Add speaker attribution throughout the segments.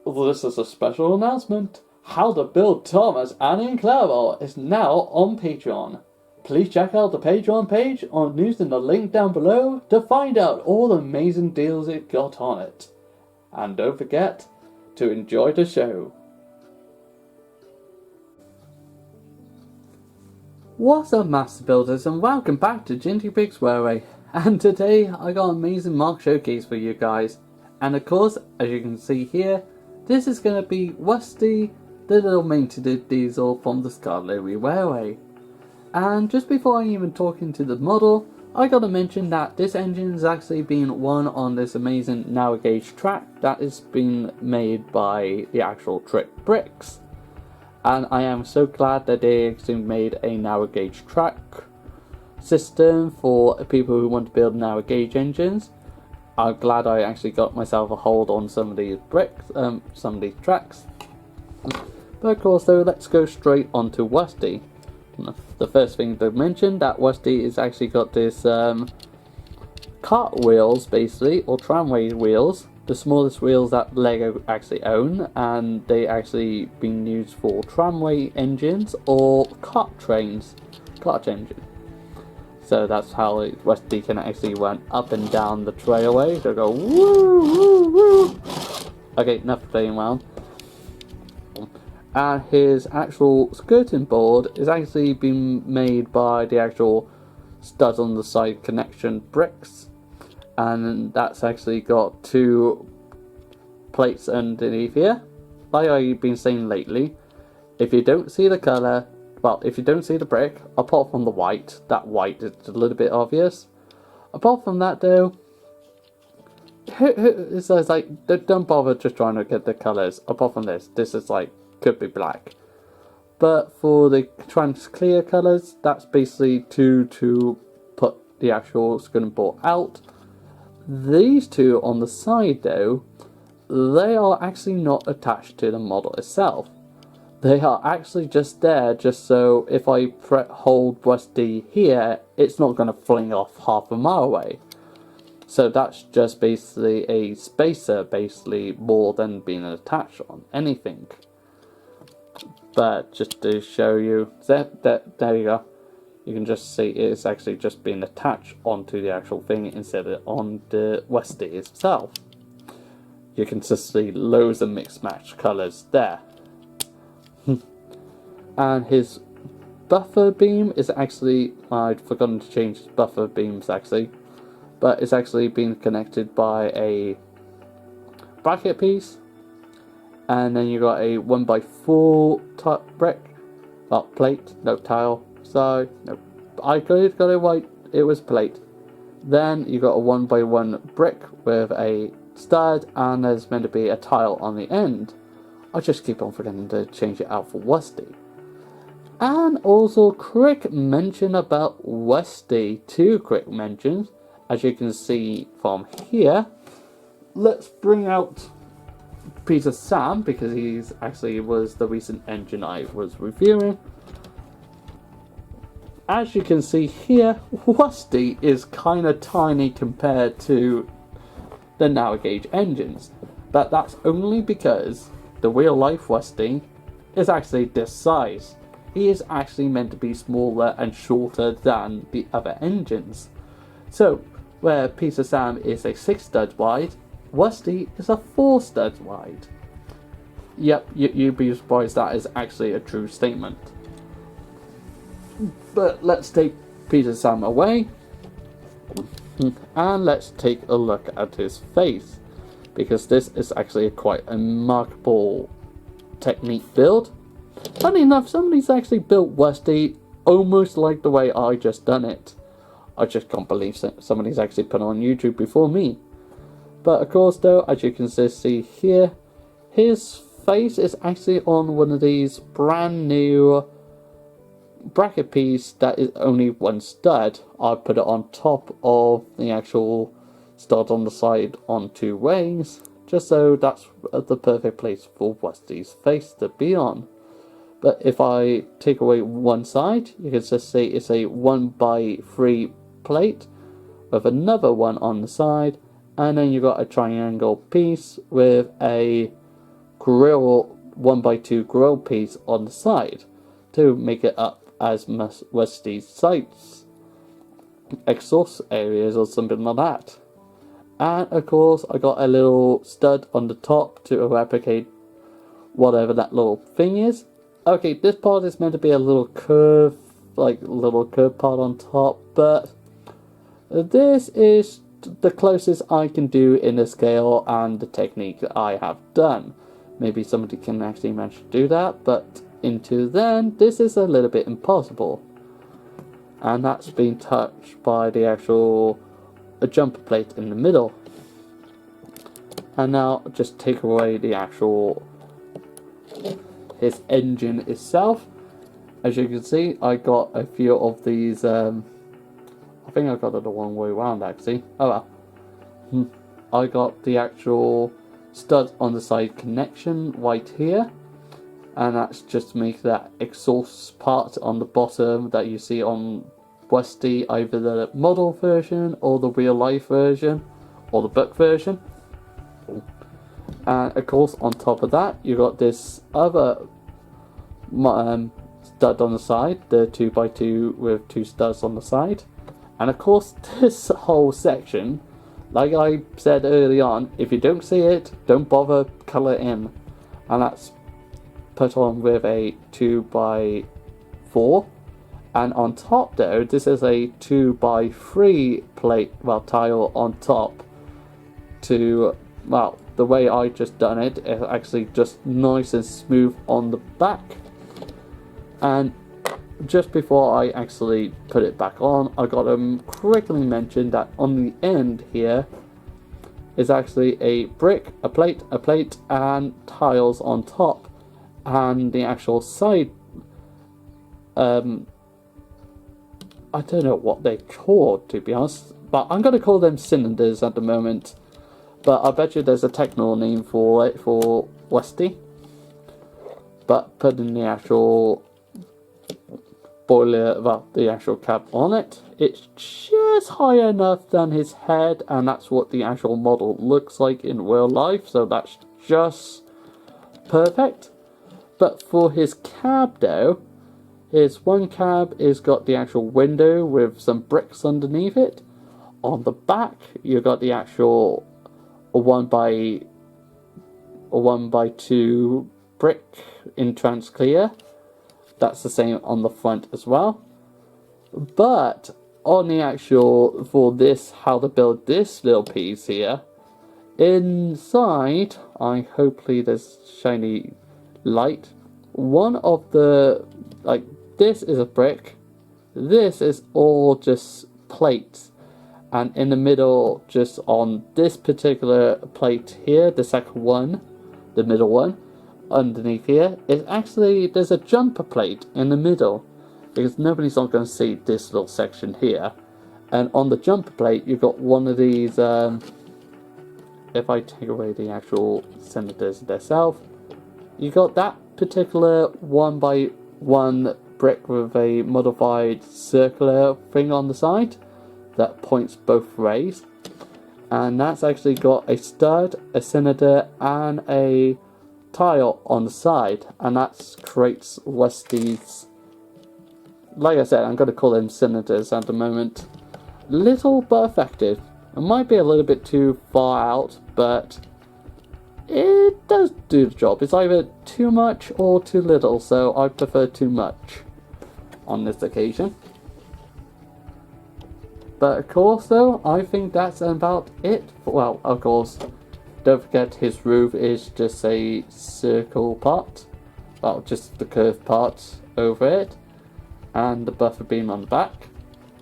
Speaker 1: This is a special announcement. How to Build Thomas, Annie and Clairol is now on Patreon. Please check out the Patreon page on using the link down below to find out all the amazing deals it got on it. And don't forget to enjoy the show. What's up, Master Builders, and welcome back to Ginty Bricks Railway. And today I got an amazing mark showcase for you guys. And of course, as you can see here, this is going to be Rusty, the little maintenance diesel from the Scarlet Railway. And just before I even talk into the model, I gotta mention that this engine is actually being run on this amazing narrow gauge track that is being made by the actual Trick Bricks. And I am so glad that they actually made a narrow gauge track system for people who want to build narrow gauge engines. I'm glad I actually got myself a hold on some of these bricks, some of these tracks. But of course though, let's go straight onto Rusty. The first thing to mention, that Rusty is actually got this cart wheels basically, or tramway wheels, the smallest wheels that Lego actually own, and they actually been used for tramway engines or cart engine. So that's how Rusty can actually run up and down the trailway. So go woo woo woo. Okay, enough playing around. And his actual skirting board is actually been made by the actual studs on the side connection bricks, and that's actually got two plates underneath here. Like I've been saying lately, if you don't see the colour, well, if you don't see the brick, apart from the white, that white is a little bit obvious. Apart from that though, it's like, don't bother just trying to get the colours. Apart from this is like, could be black. But for the trans clear colours, that's basically to put the actual skirting board out. These two on the side though, they are actually not attached to the model itself. They are actually just there, just so if I hold Rusty here, it's not going to fling off half a mile away. So that's just basically a spacer, basically, more than being attached on anything. But just to show you, there you go. You can just see it's actually just being attached onto the actual thing instead of on the Rusty itself. You can just see loads of mixed match colours there. And his buffer beam is actually, I'd forgotten to change his buffer beams actually, but it's actually been connected by a bracket piece. And then you got a 1x4 brick, plate, no tile, sorry, no, I got it right, it was plate. Then you got a 1x1 brick with a stud, and there's meant to be a tile on the end. I just keep on forgetting to change it out for Rusty. And also quick mention about Rusty, two quick mentions, as you can see from here. Let's bring out Peter Sam, because he's actually was the recent engine I was reviewing. As you can see here, Rusty is kind of tiny compared to the narrow gauge engines, but that's only because the real life Rusty is actually this size. He is actually meant to be smaller and shorter than the other engines. So where Peter Sam is a 6 stud wide, Rusty is a 4 stud wide. Yep, you'd be surprised that is actually a true statement. But let's take Peter Sam away, and let's take a look at his face, because this is actually quite a remarkable technique build. Funny enough, somebody's actually built Rusty almost like the way I just done it. I just can't believe somebody's actually put it on YouTube before me. But of course though, as you can see here, his face is actually on one of these brand new bracket piece that is only one stud. I put it on top of the actual stud on the side on 2 ways, just so that's the perfect place for Rusty's face to be on. But if I take away one side, you can just see it's a 1x3 plate with another one on the side, and then you got a triangle piece with a grill 1x2 grill piece on the side to make it up as Westy's sights, exhaust areas or something like that. And of course I got a little stud on the top to replicate whatever that little thing is. Okay, this part is meant to be a little curve, like little curve part on top, but this is the closest I can do in the scale and the technique that I have done. Maybe somebody can actually manage to do that, but until then, this is a little bit impossible. And that's been touched by the actual jumper plate in the middle. And now just take away the actual his engine itself. As you can see, I got a few of these. I think I got it the wrong way around actually. Oh well. I got the actual stud on the side connection right here, and that's just to make that exhaust part on the bottom that you see on Westy, either the model version or the real life version or the book version. And of course on top of that you got this other stud on the side, the 2x2 with 2 studs on the side. And of course this whole section, like I said early on, if you don't see it, don't bother colour in. And that's put on with a 2x4. And on top though, this is a 2x3 plate, well, tile on top to, well, the way I just done it, it's actually just nice and smooth on the back. And just before I actually put it back on, I got to quickly mention that on the end here is actually a brick, a plate, and tiles on top. And the actual side, I don't know what they're called, to be honest, but I'm going to call them cylinders at the moment. But I bet you there's a technical name for it for Westy. But putting the actual boiler, well, the actual cab on it, it's just high enough than his head, and that's what the actual model looks like in real life, so that's just perfect. But for his cab though, his one cab is got the actual window with some bricks underneath it. On the back you got the actual a 1x2 brick in trans clear. That's the same on the front as well. But on the actual, for this, how to build this little piece here, inside, hopefully there's shiny light. One of the, like, this is a brick, this is all just plates. And in the middle, just on this particular plate here, the second one, the middle one, underneath here, is actually, there's a jumper plate in the middle, because nobody's not going to see this little section here. And on the jumper plate, you've got one of these, if I take away the actual cylinders themselves, you got that particular 1x1 brick with a modified circular thing on the side that points both ways, and that's actually got a stud, a cylinder, and a tile on the side, and that creates Westy's, like I said, I'm going to call them cylinders at the moment. Little but effective. It might be a little bit too far out, but it does do the job. It's either too much or too little, so I prefer too much on this occasion. But of course though, I think that's about it. Well, of course, don't forget his roof is just a circle part. Well, just the curved part over it. And the buffer beam on the back.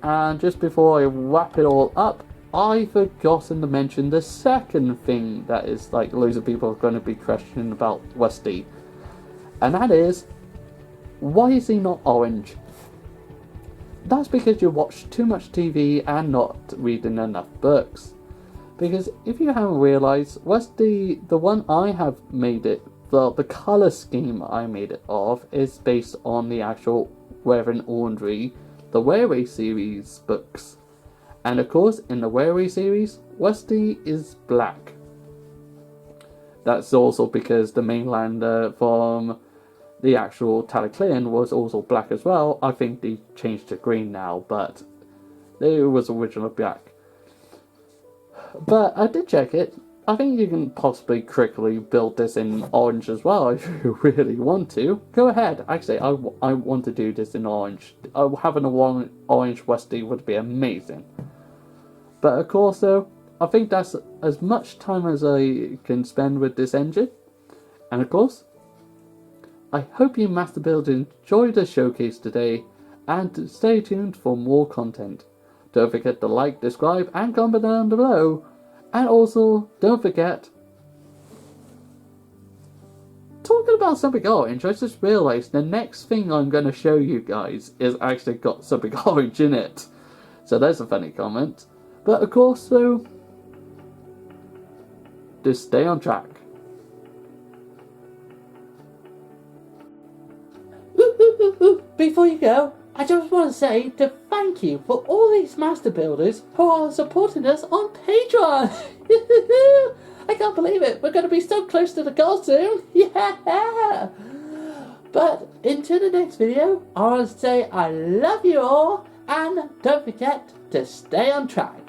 Speaker 1: And just before I wrap it all up, I've forgotten to mention the second thing that is like loads of people are going to be questioning about Westy. And that is, why is he not orange? That's because you watch too much TV and not reading enough books. Because if you haven't realised, Westy, the one I have made it, the colour scheme I made it of, is based on the actual Wearing Aundry, the Weary series books. And of course, in the Weary series, Westy is black. That's also because the mainland from the actual Taliclean was also black as well. I think they changed to green now, but it was originally black. But I did check it. I think you can possibly quickly build this in orange as well if you really want to. Go ahead. Actually, I want to do this in orange. Having a orange Westie would be amazing. But of course, though, I think that's as much time as I can spend with this engine. And of course, I hope you master builders enjoyed the showcase today, and stay tuned for more content. Don't forget to like, subscribe, and comment down below. And also, don't forget, talking about something orange, I just realised the next thing I'm going to show you guys is actually got something orange in it. So there's a funny comment. But of course, though, just stay on track. Before you go, I just want to say to thank you for all these master builders who are supporting us on Patreon. I can't believe it. We're going to be so close to the goal soon. Yeah. But until the next video, I want to say I love you all, and don't forget to stay on track.